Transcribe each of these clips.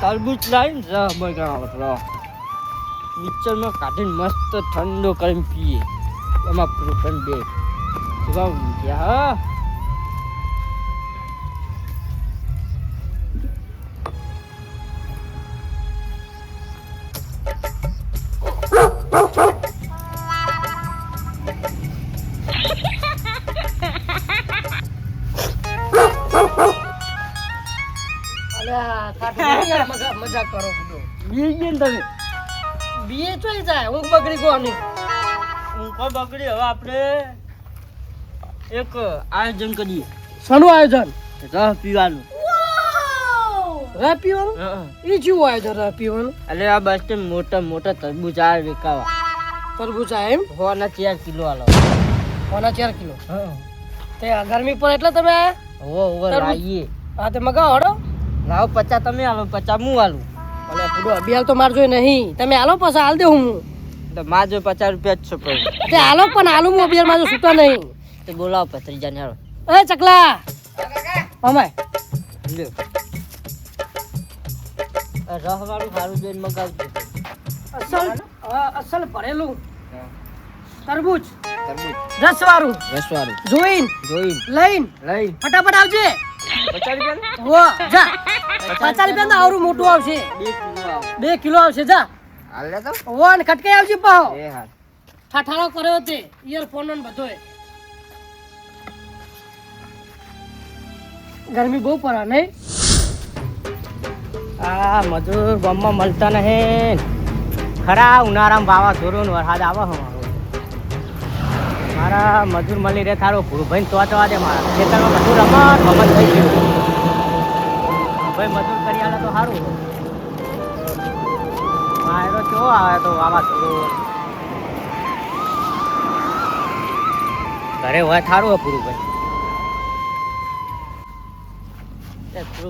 તરબૂચ લાવીને રહ બગાવત રહ મિક્સરમાં કાઢીને મસ્ત ઠંડો કરીને પીએ એમાં પ્રોટીન બે સુગા ઊંઘ્યા હા મજા કરો બધો બી ગયા તમે બીએ ચોઈ જાય ઊંઘ બગડી ગોની ઊંઘ બગડી હવે આપણે એક આયોજન કરીએ શાનું આયોજન રહ પીવાનું રહ પીવાનું એ જેવું આયોજન રહ પીવાનું એટલે આ બસ મોટા મોટા તરબૂચ આ વેકાવા તરબૂચ એમ હોના 4 કિલો આલો હોના 4 કિલો તે ગરમી પર એટલે તમે હો લાવીએ હા તે મગાવો હડો લાવો 50 તમે આલો 50 હું આલું અલે પૂડો અભિયાલ તો માર જોઈ નહીં તમે આલો પછી હાલ દે હું તો માં જો 50 રૂપિયા જ છો પડે તે આલો પણ આલુ હું અભિયાલ માં જો છૂટા નહીં તે બોલાવો ભત્રીજાને હાલો એ ચકલા અમાય લ્યો રહ વાળું સારું જોઈને મગાવજો અસલ ભરેલું તરબૂચ તરબૂચ રસ વાળું રસવાળું જોઈન લઈન લઈ ફટાફટ આવજે 50 રૂપિયા હો જા 50 રૂપિયા તો આવરું મોટું આવશે 2 કિલો આવશે જા હાલ લે તો હો ને ખટકે આવશે પાહો એ હા ઠાઠાળો કર્યો તે ઇયરફોન ને બધોય ગરમી બહુ પડે નહીં આ મજૂર ગામમાં મળતા નહીં ખરા ઉનાળામાં વાવાઝોડું વરસાદ આવે મારા મજૂર મળી રહે થારો ભાઈ તો દે મારા ખેતરમાં બધું રમત થઈ ગયું ભાઈ મજૂર કરી આલે તો સારું મારો કેવો આવે તો વાવાઝોડું ઘરે હોય થારું હોય પૂરું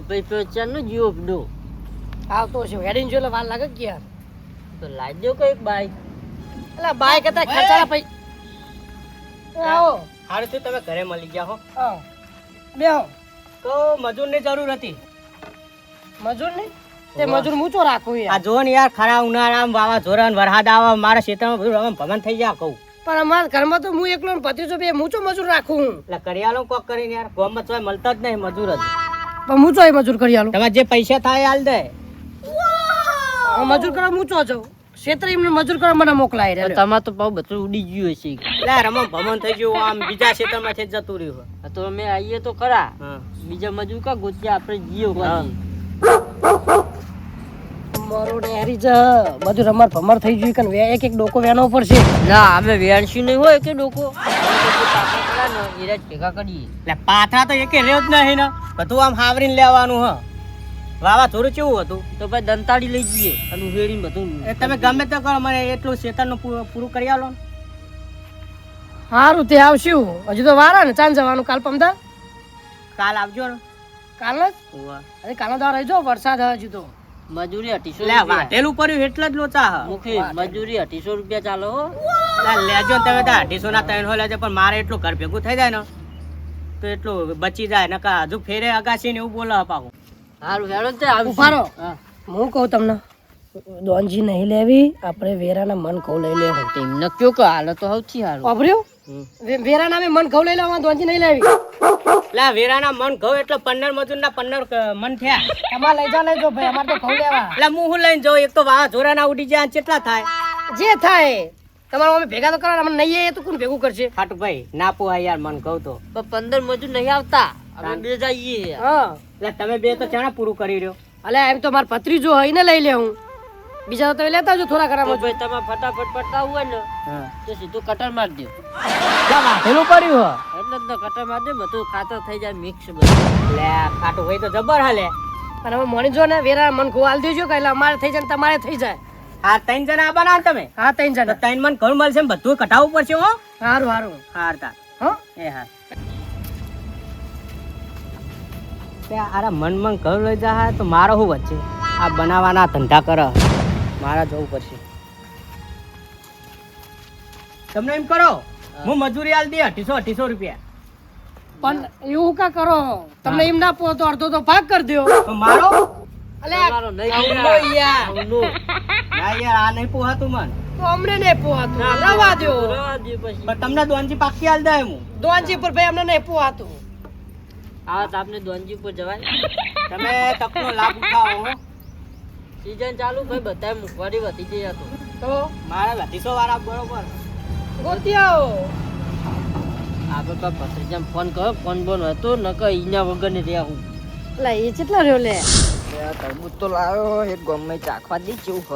ભાઈ તો ચાલનું જીવો પીડો આવતો છે હેડીને જો વાર લાગે કે યાર તો લાવી દો કઈક બાઈક એટલે બાઈક હતા ખર્ચાના પૈ આવો સારું થયું તમે ઘરે મળી ગયા હો આવો બેહો તો મજૂરની જરૂર હતી મજૂર નહીં તે મજૂર મૂચો રાખું આ યાર જો ને યાર ખરા ઉનાળામાં વાવાઝોડા ને વરસાદ આવે મારા ખેતરમાં બધું રમણ ભમણ થઈ જાય કહું પણ અમારા ઘરમાં તો હું એકલો ને ભત્રીજો બે મૂચો મજૂર રાખું હું એટલે કરિયાલો કોક કરીને યાર ગામમાં તો મળતા જ નહીં મજૂર જ પણ મૂચો એ મજૂર કરી આલો તમે જે પૈસા થાય હાલ દે મજૂર કરવા મૂચો જાઉં ક્ષેત્ર એમને મજૂર કરવા મને મોકલાય રે તમારે તો બહુ બધું ઉડી ગયું હશે એટલે રમણ ભમણ થઈ ગયું આમ બીજા ખેતરમાં છે જતું રહ્યું તો અમે આવીએ તો ખરા બીજા મજૂર કા ગોત્યા આપણે જીઓ મારો ડેરી જ બધું રમર ભમર થઈ ગયું કે એક એક ડોકો વેનો ઉપર છે ના અમે વેણસી નહીં હોય કે ડોકો ભેગા કરીએ એટલે પાથરા તો એકે રહ્યો જ નહીં ને બધું આમ હાવરીને લેવાનું હ વાવાઝોડું કેવું હતું તો ભાઈ દંતાળી લઈ જઈએ અને વેડીને બધું તમે ગમે તે કરો મને એટલું શેતરનું પૂરું કરી આલો ને સારું તે આવશું હજુ તો વારા ને ચાંદ જવાનું કાલ પમદા કાલ આવજો ને કાલ જ અરે કાલનો દાવ રહેજો વરસાદ હજુ તો મજૂરી 2800 વાટેલું પડ્યું એટલે જ લોચા હ મુખી મજૂરી 2800 રૂપિયા ચાલો હો લેજો તમે તો 2800 ના 300 લેજો પણ મારે એટલું ઘર ભેગું થઈ જાય ને તો એટલું બચી જાય નકા હજુ ફેરે અગાસી ને એવું બોલે પાછું સારું હેડો તે ઉભારો હું કહું તમને દોનજી નહીં લેવી આપણે વેરાના મન ઘઉં લઈ લેવું તેમને કયો કે હાલ તો સૌથી સારું વાપર્યું વેરાના મેં મન ઘઉં લઈ લેવા દોનજી નહીં લેવી લા વેરાના મન ઘઉં એટલે 15 મજૂર ના 15 મન થયા તમારે લઈ જો ભાઈ અમારે તો ઘઉં લેવા એટલે હું લઈને જાઉં એક તો વાવાઝોડા ના ઉડી જાય કેટલા થાય જે થાય તમારે અમે ભેગા તો કરવા અમને નહીં તો કોણ ભેગું કરશે હાટુ ભાઈ ના પોહાય યાર મન કહું તો 15 મજૂર નહીં આવતા અમે બે જઈએ હા એટલે તમે બે તો ચાણા પૂરું કરી રહ્યો અલે એમ તો માર ભત્રીજો હોય ને લઈ લે હું બીજા તો લેતા આવજો થોડા કરામાં ભાઈ તમે ફટાફટ પડતા હોય ને તો સીધું કટર માર દો લા વાહેલું કર્યું એટલે જ કટર માર દે બધું ખાતર થઈ જાય મિક્સ બધું લે ખાટું હોય તો જબર હાલે અને હવે મણી જો ને વેરા મન ખોવાલ દેજો કે એટલે અમારે થઈ જાય ને તમારે થઈ જાય હા 3 જણા આબાના તમે હા 3 જણા 3 મન ઘઉં મળશે ને બધું કટાવવું પડશે હો સારું સારું હારતા હો એ હા અરે મન ઘર લઈ જા તો મારો શું વચ્ચે આ બનાવવાના ધંધા કરે મારા જવું પડશે તમને એમ કરો હું મજૂરી આલ દે 2800 રૂપિયા પણ એવું કા કરો તમને એમ ના પો તો અડધો તો ભાગ કરી દો મારો અલે તમારો નહીં આવડો યાર. ના યાર આ નહીં પોહાતું મન. તો અમને નહીં પોહાતું રવા દો. રવા દે પછી પણ તમને દોનજી પાકી હાલ દે હું. દોનજી પર ભાઈ અમને નહીં પોહાતું. આ તો આપણે દોનજી ઉપર જવાય તમે તકનો લાભ ઉઠાવો હો. સીઝન ચાલુ ભાઈ બધા મુખવારી વધી જઈ હતું તો મારે 200 વાળા બરોબર. ગોતી આવો. આપણે તો ભત્રીજાને ફોન કર્યો ફોન બોન હતો નકર ઈના વગર ને રહ્યા હું અલા એ કેટલા રહ્યો લે. તરબૂચ તો લાવ્યો એક ગમે ચાખવા દે કેવું ખ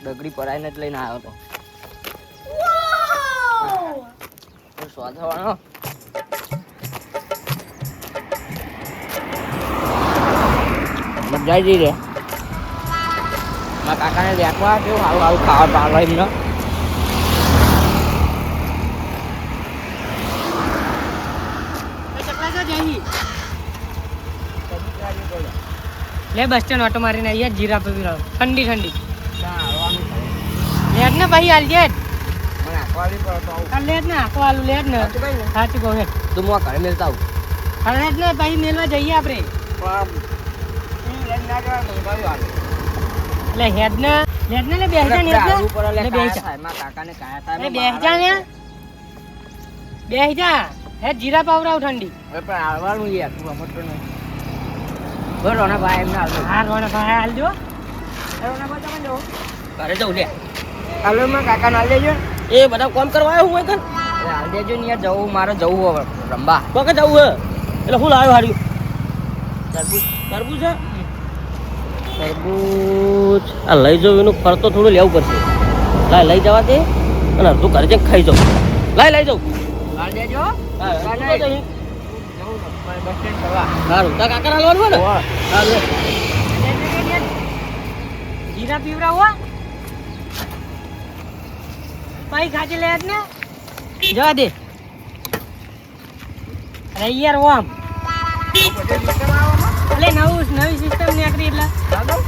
ડગરી પરાઈને જ લઈને આવ્યો તો સ્વાદ હવાનો મજા આવી રે મારા કાકાને દેખવા કેવું સારું સારું ખાવા પાડવા એમને લે બસ સ્ટેન્ડ ઓટો મારીને અહીંયા જીરા પી રહ્યો ઠંડી ઠંડી લેટ ને ભાઈ હાલ જેટ મને આખવાડી પડતો હાલ લેટ ને આખો આલુ લેટ ને સાચું કહું હેઠ તું હું ઘરે મેળતા આવું હાલ લેટ ને ભાઈ મેલવા જઈએ આપણે એટલે હેડ ને લેટ ને લે બેસ જા ને લે બેસ જા કાકાને કાયા થાય લે બેસ જા ને બેસ જા હેડ જીરા પાવરાવ ઠંડી પણ આવવાનું યાર તું સમજતો નહીં બોલો ને ભાઈ એમને આવજો હા રોણા ભાઈ હાલજો ઘરે જવું લે હાલો માં કાકા ના લેજો એ બધા કોમ કરવા આવ્યો હું કર હાલ દેજો ને યાર જવું મારે જવું હવે રંબા તો કે જવું હે એટલે હું લાવ્યો હાર્યું તરબૂચ તરબૂચ હે તરબૂચ આ લઈ જાવ એનું ફરતો થોડું લેવું પડશે લાય લઈ જવા દે અને અડધું ઘરે જઈને ખાઈ જાઉં લાય લઈ જાઉં હાલ દેજો સારું તા કાકા હાલવાનું ને સારું જીરા પીવરાવ હો ભાઈ ખાજી લે ને જવા દે અરે યાર ઓમ એટલે નવી સિસ્ટમ નીકળી એટલે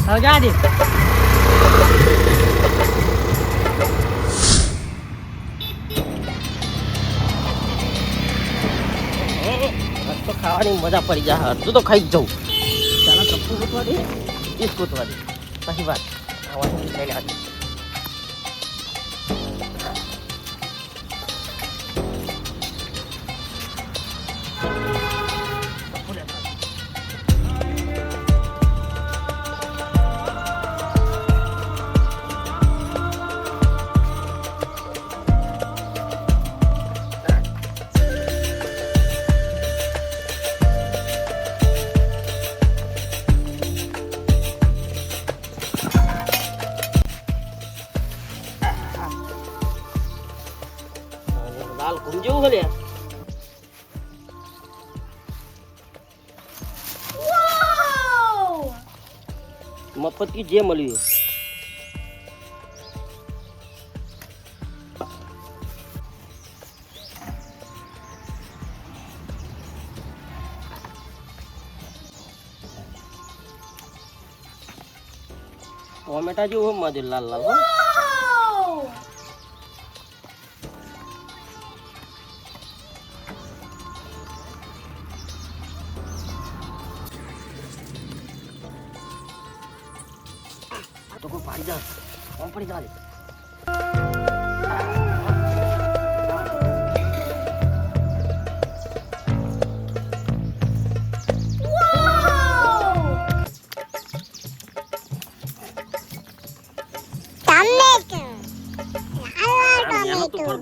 હવે જવા દે તો ખાવાની મજા પડી જાય અડધું તો ખાઈ જ જવું ચાલો કપડું ગોતવા દે એ જ ગોતવા દે પછી વાત આવવાનું લઈ લે લાલ ઘૂમ જેવું હલે મફત કી જે મળ્યું ટોમેટા જેવું માજે લાલ લાલ હો તો કોઈ પાડી જા કોમ પડી જા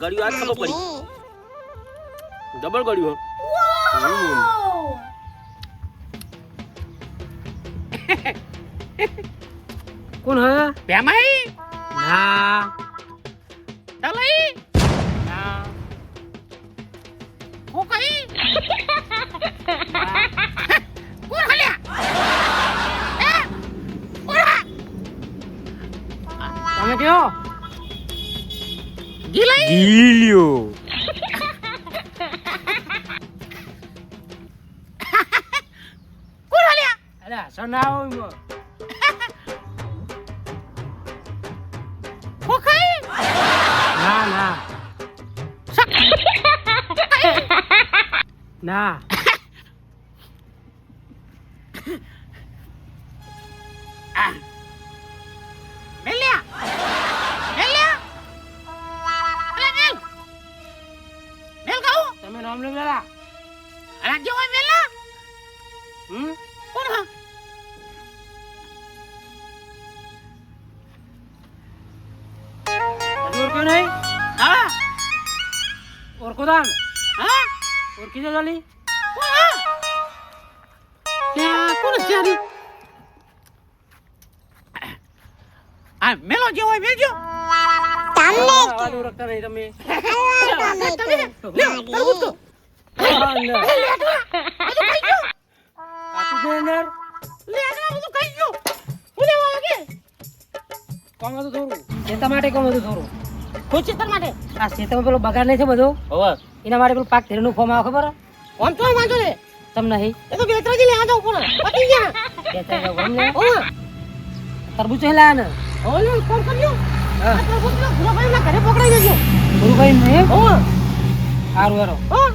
ગળ્યું આ ખબર પડી ડબલ ગળ્યું કોણ હે ભેમાઈ ના તલઈ ના હું કઈ કોણ હલ્યા તમે કયો ગીલ્યો કોણ હલ્યા અરે સનાવ હું કઈ ના ના ના મેલ્યા મેલ્યા અરે મેલ મેલ કહું તમે નામ લો પેલા અરે જો હોય મેલ્યા કોણ હા હજુ ઓળખ્યો નહીં હા ઓળખો તામ હા ઓળખી દો જલ્દી કોણ હા ત્યાં કોણ છે આની આ મેલો જે હોય મેલજો અવાજ ઓળખતા નહીં તમે કોમ હતું થોડું ખેતર માટે કોમ હતું થોડું ખુશ છે તાર માટે આ ખેતરમાં પેલો બગાડ નહીં છે બધો હોવે એના માટે પેલું પાક ધીરેનું ફોર્મ આવે ખબર ઓમ તો વાંધો ને તમને નહીં એ તો બેતરાજી લેવા જાવ કોણ પતી ગયા બે ત્રણ જગ્યા ગમ ને ઓ તરબૂચ નહીં લાયા ને ઓલો કોણ કર્યો હા. આ તો ગુલાભાઈ ના ઘરે પકડાઈ દેજો ગુરુભાઈ ને ઓ સારું હેરો હા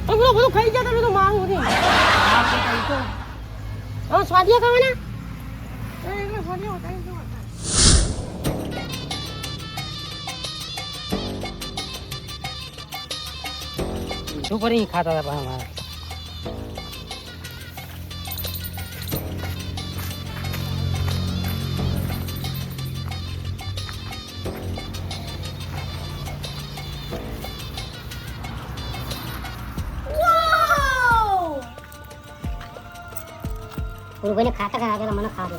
તો બધું ખાઈ ગયા તમે તો મારું નથી હા સ્વાદિયા ખાવાના એ સ્વાદિયા ખાઈ જવા શું કરી ખાતા હતા પણ અમારે ગુરુભાઈને ખાતા ખાતા મને ખા દે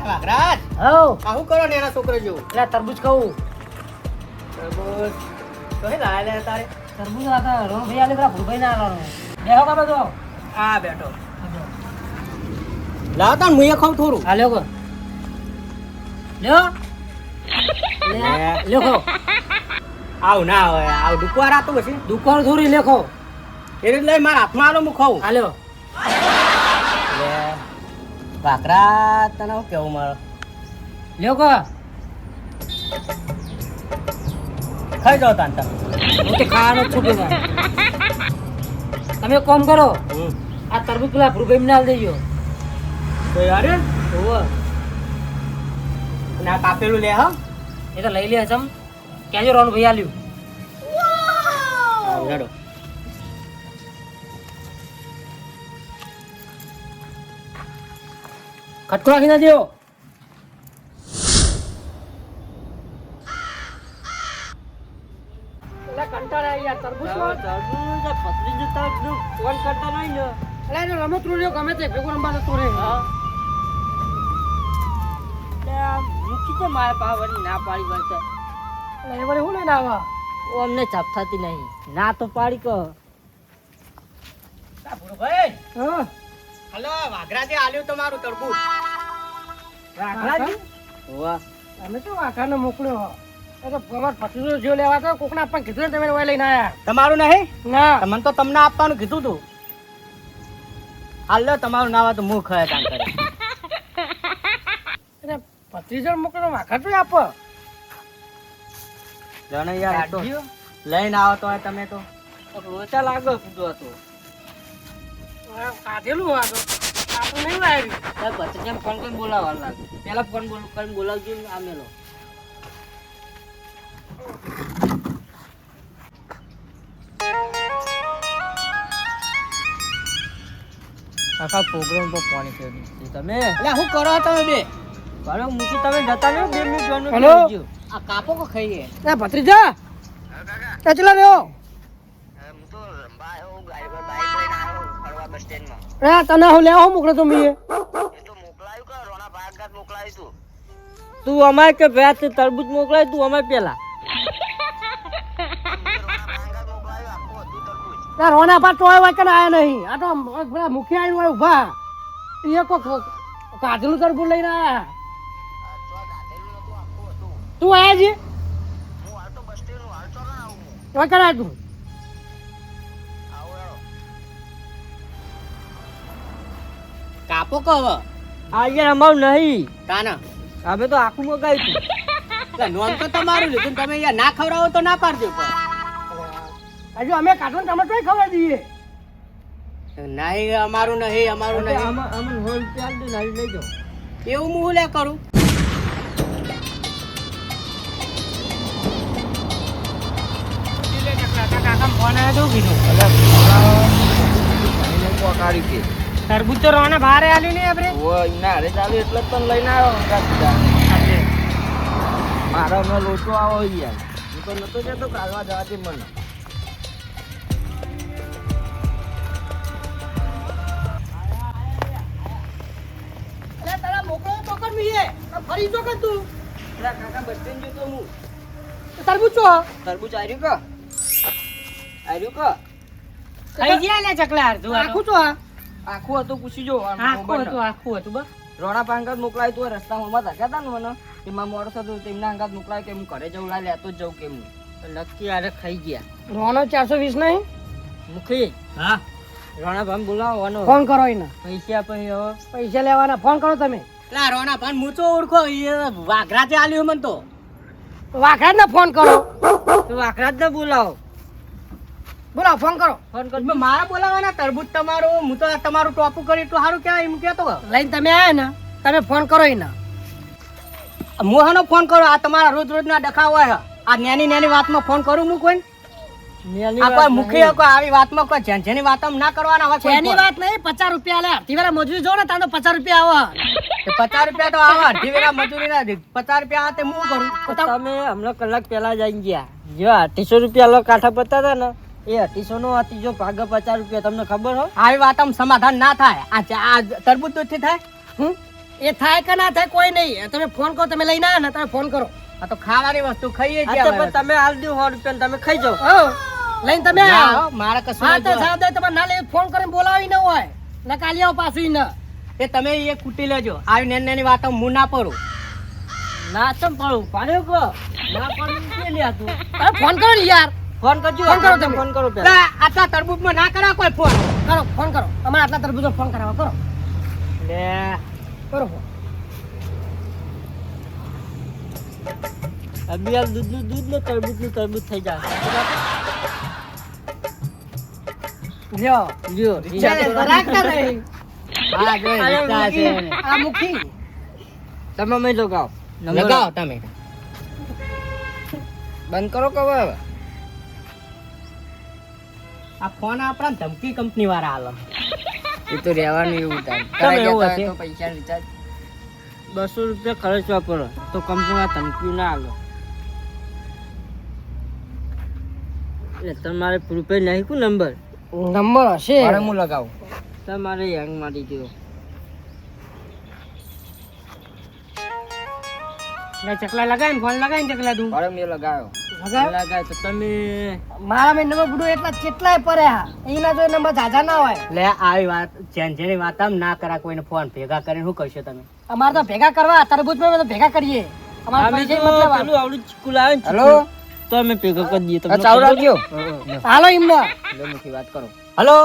વાઘરાજ હો આ શું કરો ને એના છોકરા જેવું એટલે તરબૂચ ખાવું તરબૂચ તો હે લાયા લે તારે તરબૂચ હતા રોણ ભાઈ આલે પેલા ભૂલભાઈ ના આલવાનું બેહો કા બધો આ બેઠો લાવ તાર મુએ ખાવ થોડું હા લ્યો કો લ્યો લ્યો ખો આવ ના આવે આવ ડુકવાર આતો પછી દુકાન થોડી લેખો એટલે લઈ મારા હાથમાં આલો હું ખાઉં હા લ્યો લે વાઘરા તને હું કેવું મારો લ્યો કો ખાઈ જાઓ તાન તમે હું તો ખાવાનો જ છું કે તમે એક કામ કરો આ તરબૂચ પેલા ભૂલભાઈ ને આલ દેજો તો યાર ઓવો ના કાપેલું લે હા એ તો લઈ લે સમ કેજો રોણ ભાઈ આલ્યું હેડો ખટકો રાખી ના દેવો કંટાળા યાર તરબૂચ ફોન કરતા નહીં ને એટલે એનો રમત રૂલ્યો ગમે તે ભેગું રમવા જતો રહે મૂકી છે મારા પાવાની ના પાડી બસ એટલે એ વળી હું લઈને આવા ઓ અમને ચાપ થતી નહીં ના તો પાડી કહો ભાઈ હા હલો વાઘરાજે આલ્યું તમારું તરબૂચ રાખલાજી વાહ અમે તો વાઘાને મોકલ્યો એ તો અમાર ભત્રીજો જો લેવા તો કોકના આપવા કીધું ને તમે ઓય લઈને આયા તમારું નહીં ના મને તો તમને આપવાનું કીધું તું હાલ લો તમારું નામ તો મુખ હે તાન કરે એટલે ભત્રીજો મોકલ્યો વાઘા તો આપો જણે યાર તો લઈને આવો તો તમે તો લોચા લાગો કીધું હતું કાઢેલું આ તો આપણે નહીં લાવ્યું પછી ફોન કરીને બોલાવવા લાગે પેલા ફોન કરીને બોલાવજો ને આ મેલો આખા પ્રોગ્રામ પર પાણી ફેરવી દીધું તમે એટલે શું કરો તમે બે ભાડો મૂકી તમે જતા રહ્યો 2 મિનિટ હેલો? આ કાપો કો ખાઈએ એ ભત્રીજા એ ચલા રહ્યો એ તને હું લેવા હું મોકલ્યો તો મીએ તું અમારે કે ભેત તરબૂચ મોકલાય તું અમારે પેલા ના રોના પા ટોય વાય કને આયા નહીં આ તો પેલા મુખી આવીને હોય ઉભા એ કો કાઢેલું તરબૂચ લઈને આયા તું આયા છે વાય કને આયા તું આપો કહો હવે. આ યાર અમારું નહીં, તાના અમે તો આખું મગાવ્યું હતું. એટલે નોમ તો તમારું લીધું ને તમે યાર ના ખવડાવો તો ના પાડજો પણ. હજુ અમે કાઢો ટમેટો ખવડાવી દઈએ. નહીં અમારું નહીં, અમારું નહીં. અમને 100 રૂપિયા આલ દો ને હારી લઈ જાઓ. એવું હું લે કરું. કાકા ફોન આવ્યો તો કીધું તરબૂચ તો રોના બહાર આલ્યું નહીં આપણે. એટલે જ તને લઈને આવ્યો. મારો હમણાં લોચો આવો યાર, હું તો નતો જતો કાલવા જવાથી મને. અરે તારા મોકળો પકડ મીએ ફરી જો કે તું કાકા બસ સ્ટેન્ડ જતો હું. તરબૂચ છો તરબૂચ આવ્યું કા? આવ્યું કા? ખાઈ ગયા લે ચકલા અડધું આખું છો આ આખું હતું પૂછી જો. આખું હતું બસ. રોણા પાંગત મોકલાય તું રસ્તામાં ઉભા થયા હતા ને મને એમાં મોડો થતું તેમના અંગાત મોકલાય કે હું ઘરે જવું લાય લેતો જ જવું કે હું નક્કી આરે ખાઈ ગયા. રોનો 420 નહીં મુખી હા રોણા ભાઈ બોલાવવાનો ફોન કરો એને પૈસા પછી હવે પૈસા લેવાના ફોન કરો તમે લા રોના પણ હું તો ઓળખો એ વાઘરાતે આલ્યું મન તો. વાઘરાજ ને ફોન કરો તું આખરાત ને બોલાવો. બોલાવો ફોન કરો ફોન કર. મારા બોલાવાના તરબૂચ તમારું હું તો તમારું ટોપું કરી એટલું સારું કહેવાય એમ કહેતો. લઈને તમે આયા ને તમે ફોન કરો એને મોહનો ફોન કરો. આ તમારા રોજ રોજ ના ડખા હોય. આ નાની નાની વાતમાં ફોન કરું હું કોઈ આ કોઈ મુખી કોઈ આવી વાતમાં કોઈ જેની વાત ના કરવાના હોય. એની વાત નહીં 50 રૂપિયા લે અઢી વાળા મજૂરી જો ને તાર તો 50 રૂપિયા આવે 50 રૂપિયા તો આવા અઢી વેરા મજૂરી ના 50 રૂપિયા આ તે હું કરું. તમે હમણાં કલાક પહેલા જ આવી ગયા. જો 800 રૂપિયા લો કાંઠા પતા હતા ને એ 800 નો હતી. જો ભાગ 50 રૂપિયા તમને ખબર હોય? આવી વાત આમ સમાધાન ના થાય. આ તરબૂચ દૂધ થી થાય. એ થાય કે ના થાય કોઈ નહીં તમે ફોન કરો તમે લઈને આયા ને તમે ફોન કરો આ તો ખાવાની વસ્તુ ખાઈએ હા તો પણ તમે હાલ દો 100 રૂપિયા તમે ખાઈ જાઓ. હો લઈને તમે આયા મારે કશું હા તો નહીં જોવા. સાહેબ તમે ના લઈ ફોન કરીને બોલાવી ન હોય ના કાલી આવો પાછું ન એ તમે એ કૂટી લેજો. આવી નાની નાની વાતો હું ના પડું. ના ચમ પડું પાડ્યો કો ના પડું કે લ્યા તું તમે ફોન કરો ને યાર ફોન કરજો. ફોન કરો તમે. ફોન કરો પહેલા. લા, આટલા તરબૂચમાં ના કરા કોઈ ફોન. કરો ફોન કરો અમારે આટલા તરબૂચો ફોન કરાવો કરો લે કરો ફોન અબિયાલ દૂધ ને તરબૂચ થઈ જાય. લ્યો લ્યો રાખતા નહીં હા જો રીતા છે. આ મુખી તમે મેં લગાવો. લગાવો તમે. બંધ કરો કે હવે? આ ફોન આપણા ધમકી કંપની વાળા હાલ. એ તો રહેવાનું એવું થાય. કેમ એવું હશે? તો પૈસા રિચાર્જ 200 રૂપિયા ખર્ચવા પડે તો કંપનીમાં ધમકી ના આલો. એટલે તમારે પ્રૂફે નહીં કો નંબર નંબર હશે હું લગાવું. તમારે હેંગ મારી ગયો. લે ચકલા લગાય ને ફોન લગાય ને ચકલા તું. અરે મેં લગાવ્યો. લગાવ્યો? લગાવ્યો તો તમે મારા મેં નંબર બુડો એટલા કેટલાય પડ્યા એના જો નંબર ઝાઝા ના હોય લે આવી વાત જેની વાત આમ ના કરા કોઈને ફોન ભેગા કરીને શું કરશો તમે? અમારે તો ભેગા કરવા તરબૂચમાં તો ભેગા કરીએ અમારે અમે પૈસા તો મતલબ પેલું આવડું ચીકુ લાવે ને હેલો? ચીકુ, તો અમે ભેગો કરી દઈએ. તમને ચાલુ રાખજો. હાલો એમને લે મુખી વાત કરો. હલો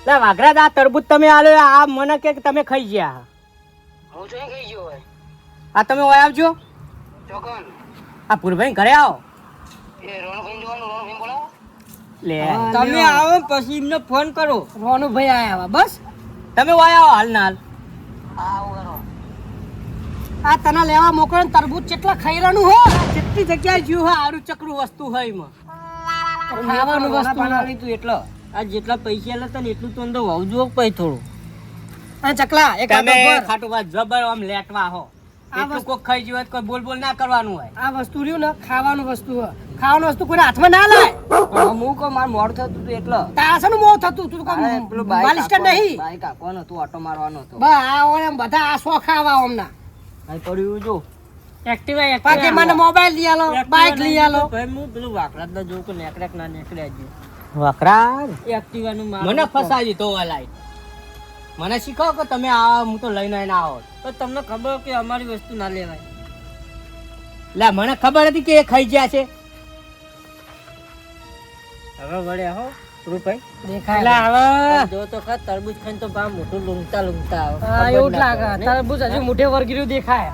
લે વાઘરાજ આ તરબૂચ તમે આલ્યો આ મને કે તમે ખાઈ ગયા. હું જોઈ ગઈ ગયો હોય આ તમે ઓય આવજો. ચોકન આ ભૂરભાઈ ઘરે આવો. એ રોણભાઈ જોવાનું રોણભાઈ બોલાવો લે તમે આવો પછી એમને ફોન કરો. રોનુભાઈ આયા બસ તમે ઓય આવો હાલ ના હાલ. આ તને લેવા મોકલે ને તરબૂચ કેટલા ખૈરાનું હો કેટલી જગ્યાએ જ્યું હોય આરું ચકરું વસ્તુ હોય એમાં. ખાવાનું વસ્તુ બનાવી તું એટલો આ જેટલા પૈસા લેતા ને એટલું તો અંદર વાવજો પછી થોડું. આ ચકલા એક તમે વાતો પર. ખાટું વાત જબર આમ લેટવા હો. એટલું કોક ખાઈ જીવે તો કોઈ બોલ બોલ ના કરવાનું હોય. આ વસ્તુ રહ્યું ને ખાવાનું વસ્તુ હે. ખાવાનું વસ્તુ કોઈને હાથમાં ના લાય પણ હું કહું મારે મોડું થતું હતું એટલો. તાસનું મોં થતું તું અરે કોમ પેલું બાઈક બાલિસ્ટર નહીં બાઈક આપવાનો હતું, ઓટો મારવાનો હતો. બા આ ઓને બધા આ શોખ આવા ઓમના અહીં પડ્યું જો. એક્ટિવા પાકે મને મોબાઈલ લઈ આલો બાઈક લઈ આલો ભાઈ હું પેલું વાકડાત ના જોઉં કે નેકડેક ના નેકડ્યા જ. વખરા એક્ટિવાનું મને ફસાજી તો અલાઈ. મને શીખો કે તમે આ હું તો લઈને આવીને આવો. તો તમને ખબર કે અમારી વસ્તુ ના લેવાય. લે મને ખબર હતી કે એ ખાઈ ગયા છે. હવે વળ્યા હો રૂપાઈ દેખાય હવે જો તો ખા તરબૂચ ખાઈને તો બા મોટું લૂંગતા લૂંગતા હા એવું જ લાગે તરબૂચ હજુ મોઢે વર્ગીરું દેખાય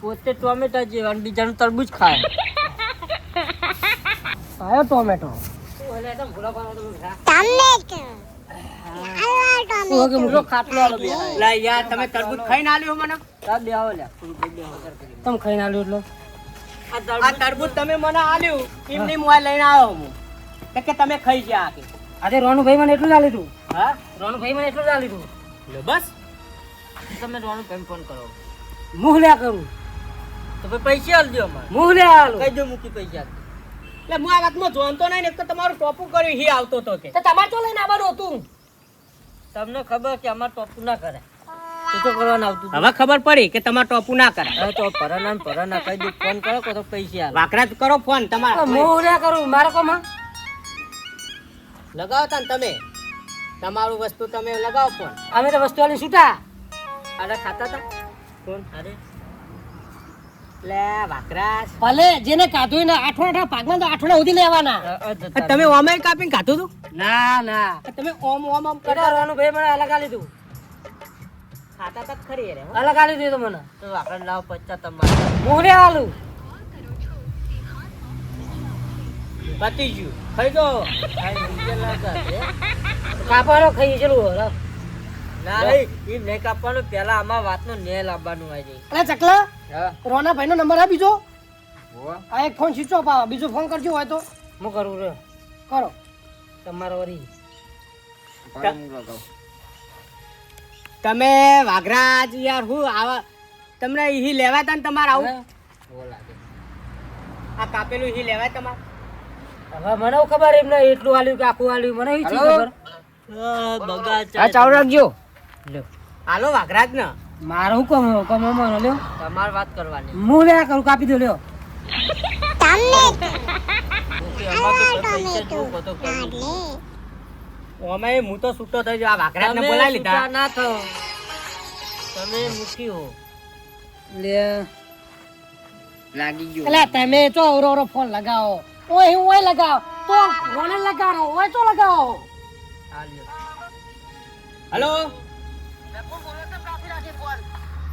પોતે ટોમેટા જેવા અને બીજાનું તરબૂચ ખાય આયો ટોમેટો લા યાર તમે તરબૂચ ખાઈને આલ્યો મને તમે ખાઈને આલ્યું એટલે આ તરબૂચ તમે મને આલ્યું એમની મોબાઈલ લઈને આવ્યો હું તો કે તમે ખાઈ ગયા આખી આજે રોનુભાઈ મને એટલું જ આલ્યું તું હા રોનુભાઈ મને એટલું જ આલ્યું તું લે બસ તમે રોનું પેમ ફોન કરો મુહ લ્યા કરું તો ભાઈ પૈસા આલજો અમારે મુહ લ્યા આલું કઈ દો મૂકી પૈસા એટલે હું આ વાતમાં જોનતો નહીં ને એક તો તમારું ટોપું કર્યું હી આવતો તો કે તો તમારે તો લઈને આવવાનું હતું તમને ખબર કે અમારે ટોપું ના કરે તો તો કરવાનું આવતું હવે ખબર પડી કે તમારે ટોપું ના કરે હવે તો પરાના કઈ દો ફોન કરો કે તો પૈસા આલો વાકડા જ કરો ફોન તમારા મુહ લ્યા કરું મારે કોમાં લગાવતા ને તમે તમારું વસ્તુ તમે લગાવો ફોન અમે તો વસ્તુ આલી છૂટા અરે ખાતા હતા કોણ અરે લે વાકરાસ ભલે જેને ખાધું ને આઠવાડા ભાગમાં તો આઠવાડા સુધી લેવાના તમે ઓમે કાપીને ખાધું તું ના ના તમે ઓમ ઓમ ઓમ કદાચ રોનુભાઈ મને અલગ આલી તું ખાતા તક ખરી રે અલગ આલી દીધું મને તો આપણે લાવ 50 તમારે મુહ લ્યા આલું પતી ગયું ખાઈ દો ખાઈ બીજે લાવતા છે કાપાનો ખાઈ ચલું ના ભાઈ એમ નહીં કાપવાનું પેલા આમાં વાતનો ન્યાય લાવવાનું આવી અરે ચકલા જાય રોના ભાઈ નો નંબર આ બીજો હા આ એક ફોન સ્વિચ ઓફ આવે બીજો ફોન કરજો હોય તો હું કરું રે કરો તમારો વરી તમે વાઘરાજ યાર હું આવા તમને ઈ લેવા તા ને તમારે આવું આ કાપેલું ઈ લેવાય તમારે હવે મને હું ખબર એમને એટલું આલ્યું કે આખું આલ્યું મને ઈ ખબર બગાડ આ ચાવડ રાખજો લ્યો હાલો વાઘરાજ ને મારે હું કમ કમાવાનો લ્યો તમારે વાત કરવાની હું લે કરું કાપી દો લ્યો ઓકે અમાર તો પૈસા જોવો તો કરવું ઓમે હું તો છૂટો થઈ ગયો આ વાઘરાજ ને તમે બોલાવી લીધા છૂટા ના થો તમે મૂકી હો લે લાગી ગયો એટલે તમે તો અવરો અવરો ફોન લગાવો ઓય હું ઓય લગાવ તો રોને લગાવો ઓય તો લગાવો આ લ્યો હલો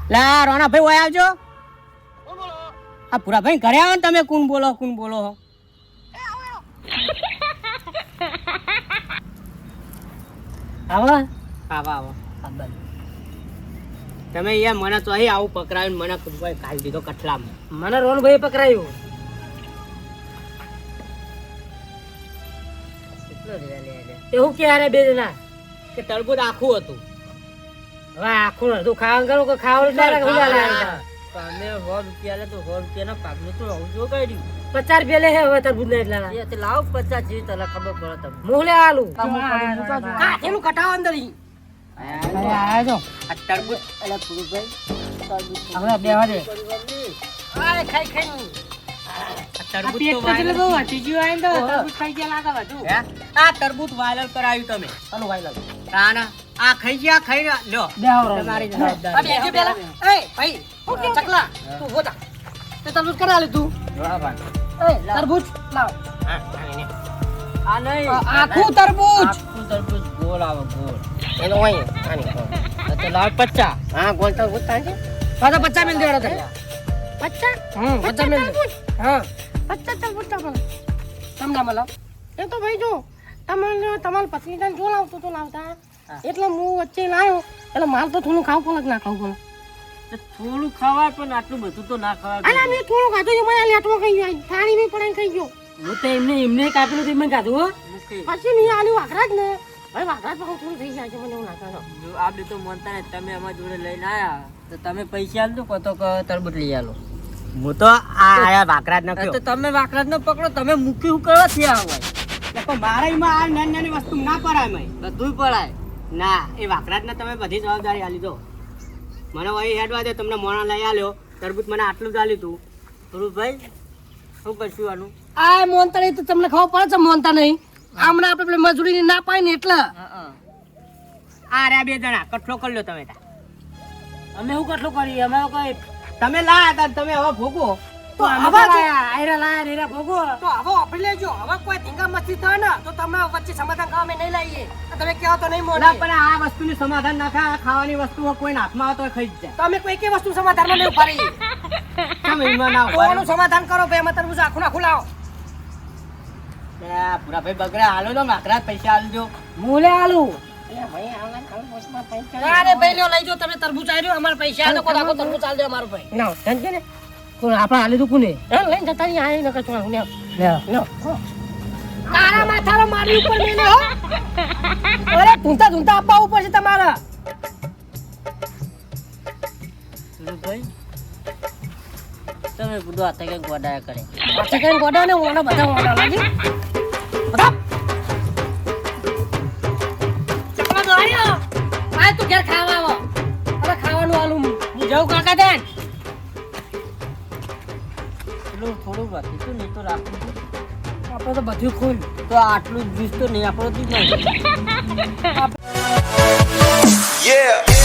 લા રોના ભાઈ ઓય આવજો આ પૂરા ભાઈ ઘરે આવો ને તમે કોણ બોલો આવા આવો તમે યાર મને તો અહીં આવું પકડાવીને મને કોઈ કાઢી દીધો કઠલામાં મને રોનભાઈ પકડાયું કેટલો લે એવું કે આરે બે જણા કે તરબૂચ આખું હતું હવે આખું હતું ખાવાનું કરું કે ખાવાનું ડાયરેક્ટ હુલા લાયા તમે 100 રૂપિયા લે તો 100 રૂપિયાના પાકનું તો આવું જો કાઢ્યું 50 રૂપિયા લે હે હવે તરબૂચ ને એટલા એ તે લાવ 50 જેવી તને ખબર પડે તમને મુહ લે આલુ કાઠેલું કટાવ અંદર ઈ આયા જો આ તરબૂચ અલા પુરુષભાઈ હવે બેવા દે આય ખાઈ ખાઈ તરબૂચ તો વાયરલ હે? આ તરબૂચ વાયરલ કરાવ્યું તમે ચાલો ભાઈ લાવ તાના આ ખાઈ ગયા ખાઈ લ્યો બેહો તમારી આ બેજો પેલા એ ભાઈ ચકલા તું હોતા તે તરબૂચ કરા લે તું એ તરબૂચ લાવ આ નહીં આખું તરબૂચ આખું તરબૂચ ગોળ આવે ગોળ એનો હોય આની તો લાવ 50 હા ગોળ તરબૂચ થાય છે પાછા 50 મિલ દેડો થાય 50 મિલ હા 50 તરબૂચ ના તમને મળો એ તો ભાઈ જો તમારા પત્ની જો લાવતો તો લાવતા એટલે હું વચ્ચે લાવ્યો એટલે માલ તો થોડું ખાવું પડે કે ના ખાવું પડે તો થોડું ખવાય પણ આટલું બધું તો ના ખવાય અલા મેં થોડું ખાધું છે મને લેટમાં ખાઈ ગયો થાળી નહીં પડાઈને ખાઈ ગયો હું તો એમને કાપેલું તો એમને કાઢું હો મૂકી પછી મેં આલ્યું વાઘરાજ ને ભાઈ વાઘરાજ પણ થોડું થઈ જાય છે મને એવું લાગે છે જો આ બે તો મનતા ને તમે અમારા જોડે લઈને આયા તો તમે પૈસા આલજો કો તો તરબૂચ લઈ આલો હું તો આ આયા વાકરાજ ન તો તમે વાકરાજ ન પકડો તમે મૂકી હું કરવા થયા હોય પણ મારા એમાં આ નાની નાની વસ્તુ ના પડાય મય બધું પડાય ના એ વાકરાજ ને તમે બધી જવાબદારી આલી દો મને વહી હેડવા દે તમને મોણા લઈ આલ્યો તરબૂચ મને આટલું જ આલ્યું તું પુરુષભાઈ શું કરશું આનું આ મોનતા નહીં તો તમને ખબર પડે છે મોનતા નહીં હમણાં આપણે પેલી મજૂરી ના પાય ને એટલે આ રહ્યા બે જણા કઠલો કરી લો તમે તાર. અમે શું કેટલું કરીએ અમે કઈ તમે લાયા તા તમે હવે ભોગવો તો હવે આયરા લાયા રેરા ભોગો તો હવે આપી લેજો. હવે કોઈ ધીંગા મસ્તી થાય ને તો તમે વચ્ચે સમાધાન કરવા અમે નહીં લાવીએ. તમે કહો તો નહીં મોને. પણ આ વસ્તુનું સમાધાન ના થાય. આ ખાવાની વસ્તુઓ કોઈ હાથમાં આવે તો ખાઈ જ જાય. તમે કોઈ કે વસ્તુ સમાધાનમાં નહીં ઉપાડી. કેમ એમાં ના ઉભા કોનું સમાધાન કરો ભાઈ? અમે તરબૂચ આખું ના ખુલાવો. રહ્યા? પૂરા ભાઈ બગડા હાલો તો માકરા પૈસા આલજો. મૂલે આલુ. એ ભાઈ આવા તરબૂચમાં પૈસા અરે ભાઈ લ્યો લઈ જો તમે તરબૂચ આલ્યો અમાર પૈસા આલો કોઈ આખો તરબૂચ આલ દે અમારો ભાઈ. ના ધનકે ને કોણ આપણે આલી દુકુ ને હા લઈને જતા રહી આય નકર ચોળા ને લો તારા માથાનો મારી ઉપર મેલે હો. અરે ધૂંતા ધૂંતા આપવા ઉપર છે તમારા. ભાઈ તમે બધું હાથે કઈ ગોડાયા કરે. પાછા કઈ ગોડા ને ઓના બધા ઓના લાગી બધા ચપલા દોડ્યો. આ તું ઘેર ખાવા આવો. હવે ખાવાનું આલું હું જાઉં કાકા દેન. પેલું થોડું બાકી હતું નહીં તો રાખવું હતું. આપણે તો બધું ખોલ. તો આટલું જ વીસ તો નહીં આપણો જ નહીં. Yeah.